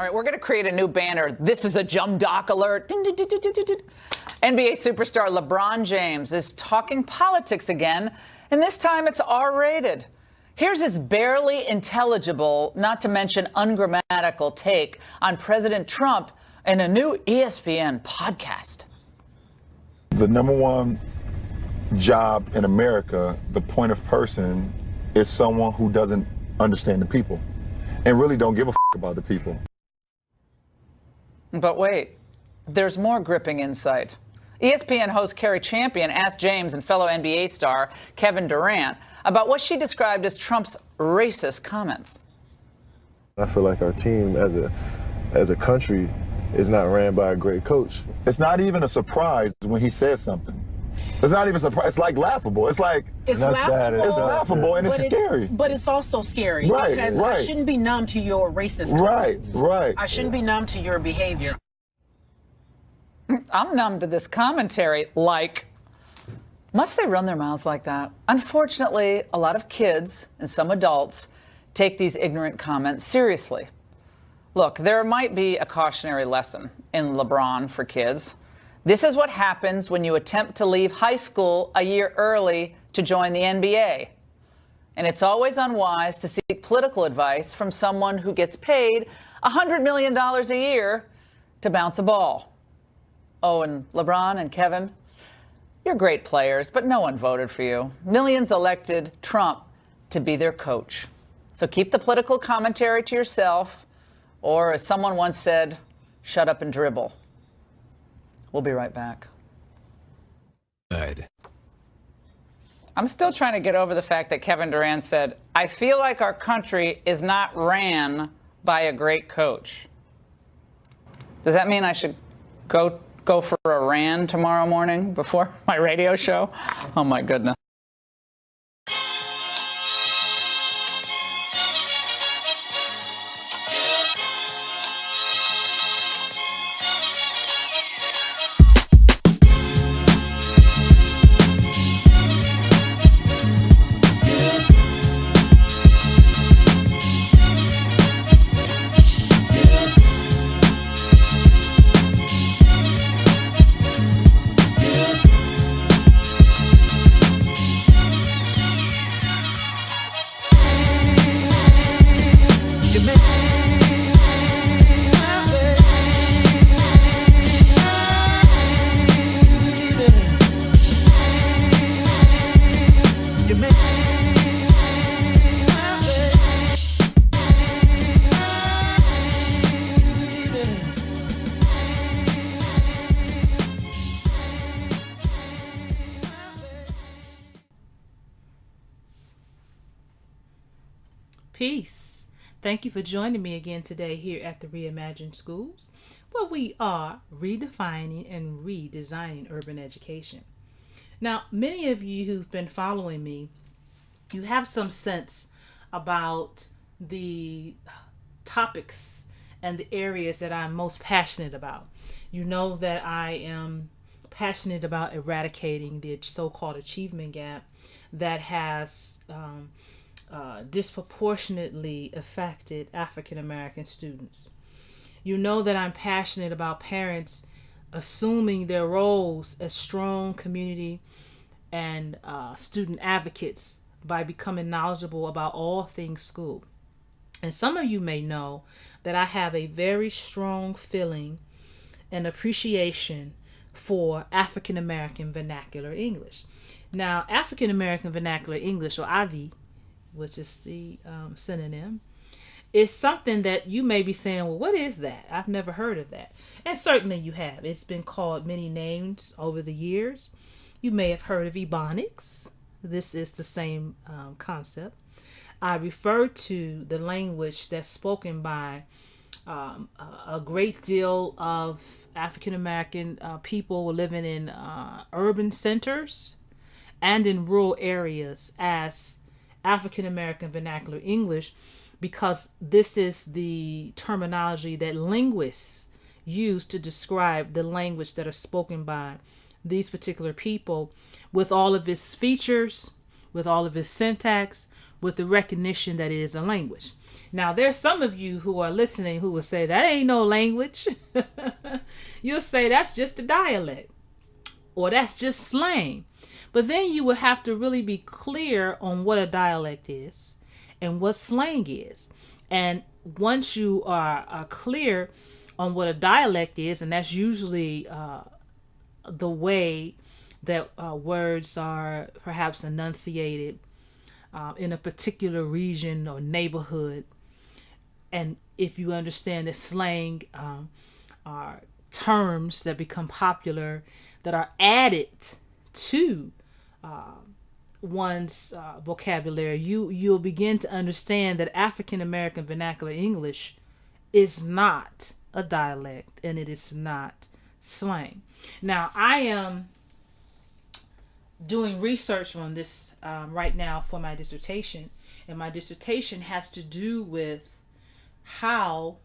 All right, we're going to create a new banner. This is a Jumdoc alert. NBA superstar LeBron James is talking politics again, and this time it's R-rated. Here's his barely intelligible, not to mention ungrammatical take on President Trump in a new ESPN podcast. The number one job in America, the point of person, is someone who doesn't understand the people and really don't give a about the people. But wait, there's more gripping insight. ESPN host Carrie Champion asked James and fellow NBA star Kevin Durant about what she described as Trump's racist comments. I feel like our team as a country is not ran by a great coach. It's not even a surprise when he says something. It's not even a surprise. It's like laughable. It's like it's laughable. It's laughable and it's scary. But it's also scary because I shouldn't be numb to your racist comments. Right. I shouldn't be numb to your behavior. I'm numb to this commentary. Like, must they run their mouths like that? Unfortunately, a lot of kids and some adults take these ignorant comments seriously. Look, there might be a cautionary lesson in LeBron for kids. This is what happens when you attempt to leave high school a year early to join the NBA. And it's always unwise to seek political advice from someone who gets paid $100 million a year to bounce a ball. Oh, and LeBron and Kevin, you're great players, but no one voted for you. Millions elected Trump to be their coach. So keep the political commentary to yourself, or as someone once said, shut up and dribble. We'll be right back. Good. I'm still trying to get over the fact that Kevin Durant said, I feel like our country is not ran by a great coach. Does that mean I should go for a ran tomorrow morning before my radio show? Oh, my goodness. Peace. Thank you for joining me again today here at the Reimagined Schools, where we are redefining and redesigning urban education. Now, many of you who've been following me, you have some sense about the topics and the areas that I'm most passionate about. You know that I am passionate about eradicating the so-called achievement gap that has disproportionately affected African American students. You know that I'm passionate about parents assuming their roles as strong community and student advocates by becoming knowledgeable about all things school. And some of you may know that I have a very strong feeling and appreciation for African American Vernacular English. Now, African American Vernacular English, or AAVE, which is the synonym, is something that you may be saying, well, what is that? I've never heard of that. And certainly you have. It's been called many names over the years. You may have heard of Ebonics. This is the same concept. I refer to the language that's spoken by a great deal of African American people living in urban centers and in rural areas as African American Vernacular English, because this is the terminology that linguists use to describe the language that are spoken by these particular people, with all of its features, with all of its syntax, with the recognition that it is a language. Now, there's some of you who are listening who will say that ain't no language. You'll say that's just a dialect or that's just slang. But then you would have to really be clear on what a dialect is and what slang is. And once you are clear on what a dialect is, and that's usually the way that words are perhaps enunciated in a particular region or neighborhood. And if you understand that slang are terms that become popular that are added to one's vocabulary, you'll begin to understand that African American Vernacular English is not a dialect and it is not slang. Now, I am doing research on this right now for my dissertation, and my dissertation has to do with how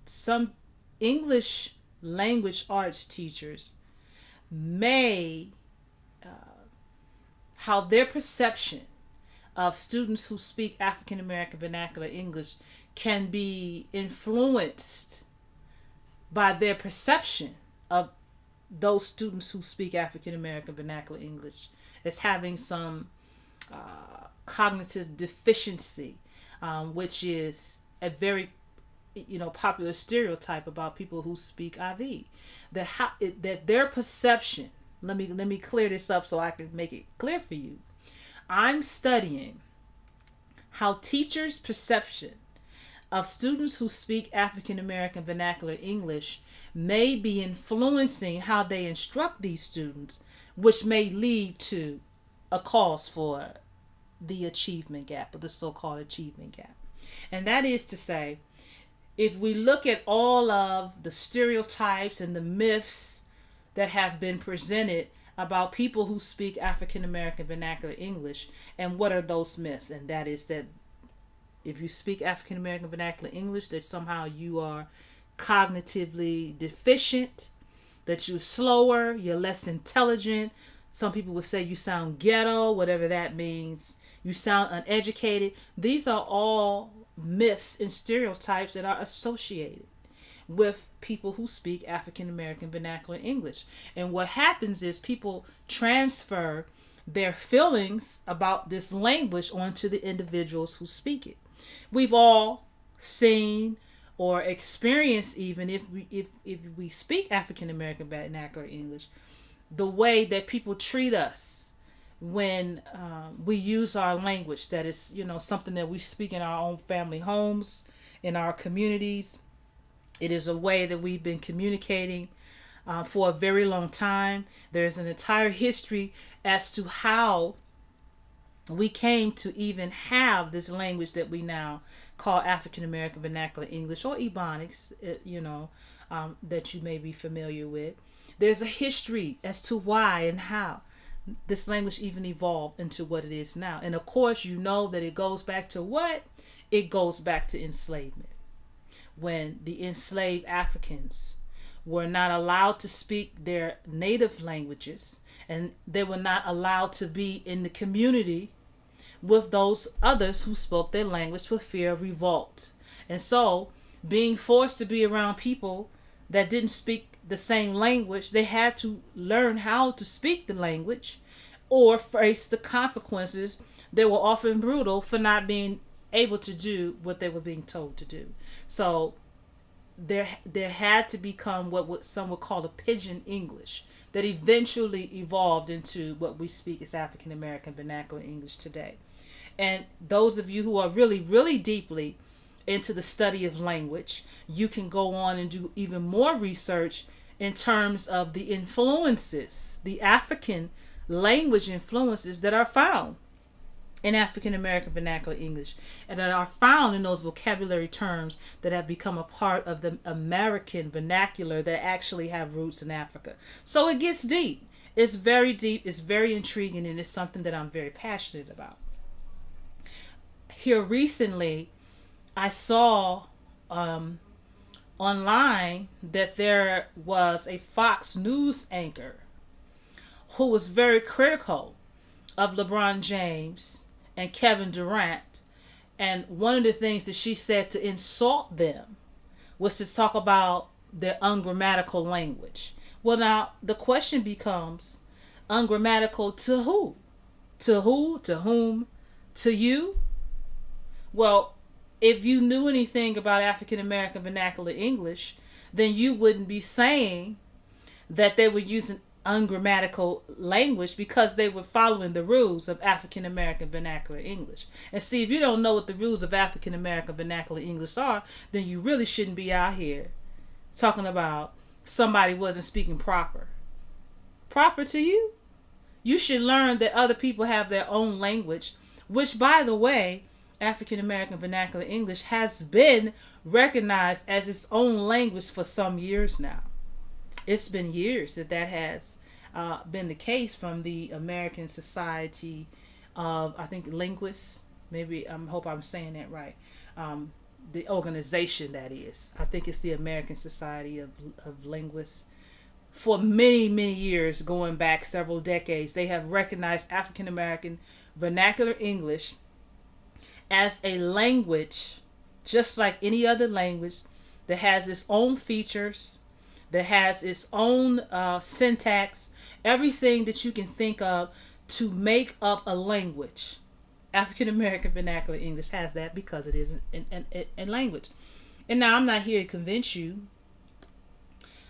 some English language arts teachers may how their perception of students who speak African American Vernacular English can be influenced by their perception of those students who speak African American Vernacular English as having some cognitive deficiency, which is a very popular stereotype about people who speak AAVE. That their perception. Let me clear this up so I can make it clear for you. I'm studying how teachers' perception of students who speak African American Vernacular English may be influencing how they instruct these students, which may lead to a cause for the achievement gap, or the so-called achievement gap. And that is to say, if we look at all of the stereotypes and the myths that have been presented about people who speak African American Vernacular English, and what are those myths? And that is that if you speak African American Vernacular English, that somehow you are cognitively deficient, that you're slower, you're less intelligent. Some people would say you sound ghetto, whatever that means. You sound uneducated. These are all myths and stereotypes that are associated with people who speak African American Vernacular English. And what happens is people transfer their feelings about this language onto the individuals who speak it. We've all seen or experienced, even if we speak African American Vernacular English, the way that people treat us when we use our language that is, something that we speak in our own family homes, in our communities. It is a way that we've been communicating for a very long time. There's an entire history as to how we came to even have this language that we now call African American Vernacular English, or Ebonics, that you may be familiar with. There's a history as to why and how this language even evolved into what it is now. And of course, you know that it goes back to what? It goes back to enslavement. When the enslaved Africans were not allowed to speak their native languages, and they were not allowed to be in the community with those others who spoke their language for fear of revolt. And so, being forced to be around people that didn't speak the same language, they had to learn how to speak the language or face the consequences that were often brutal for not being able to do what they were being told to do. So there had to become what some would call a pidgin English that eventually evolved into what we speak as African American Vernacular English today. And those of you who are really, really deeply into the study of language, you can go on and do even more research in terms of the influences, the African language influences that are found in African American Vernacular English, and that are found in those vocabulary terms that have become a part of the American vernacular that actually have roots in Africa. So it gets deep. It's very deep, it's very intriguing, and it's something that I'm very passionate about. Here recently, I saw online that there was a Fox News anchor who was very critical of LeBron James and Kevin Durant And one of the things that she said to insult them was to talk about their ungrammatical language. Well, now the question becomes, ungrammatical to who? To who? To whom? To you? Well, if you knew anything about African American Vernacular English, then you wouldn't be saying that they were using ungrammatical language, because they were following the rules of African American Vernacular English. And see, if you don't know what the rules of African American Vernacular English are, then you really shouldn't be out here talking about somebody wasn't speaking proper. Proper to you? You should learn that other people have their own language, which, by the way, African American Vernacular English has been recognized as its own language for some years now. It's been years that has been the case, from the American Society of, I think, Linguists. Maybe, I hope I'm saying that right. The organization, that is. I think it's the American Society of Linguists. For many, many years, going back several decades, they have recognized African American Vernacular English as a language, just like any other language, that has its own features, that has its own syntax, everything that you can think of to make up a language. African American Vernacular English has that because it is a language. And now, I'm not here to convince you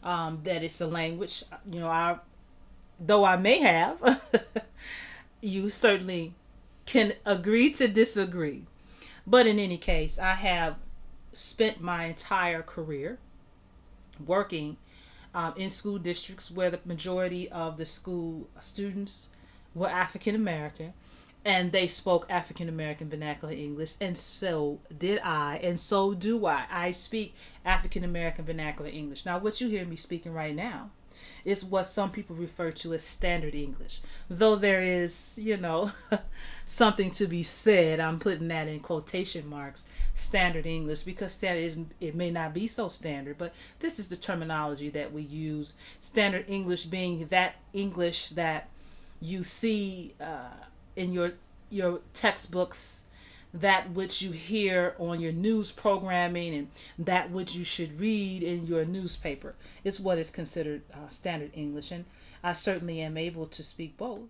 that it's a language. You know, though I may have, you certainly can agree to disagree. But in any case, I have spent my entire career working in school districts where the majority of the school students were African American, and they spoke African American Vernacular English, and so did I, and so do I. I speak African American Vernacular English. Now, what you hear me speaking right now is what some people refer to as standard English. Though there is, something to be said, I'm putting that in quotation marks, standard English, because standard it may not be so standard, but this is the terminology that we use. Standard English being that English that you see in your textbooks, that which you hear on your news programming, and that which you should read in your newspaper is what is considered standard English. And I certainly am able to speak both.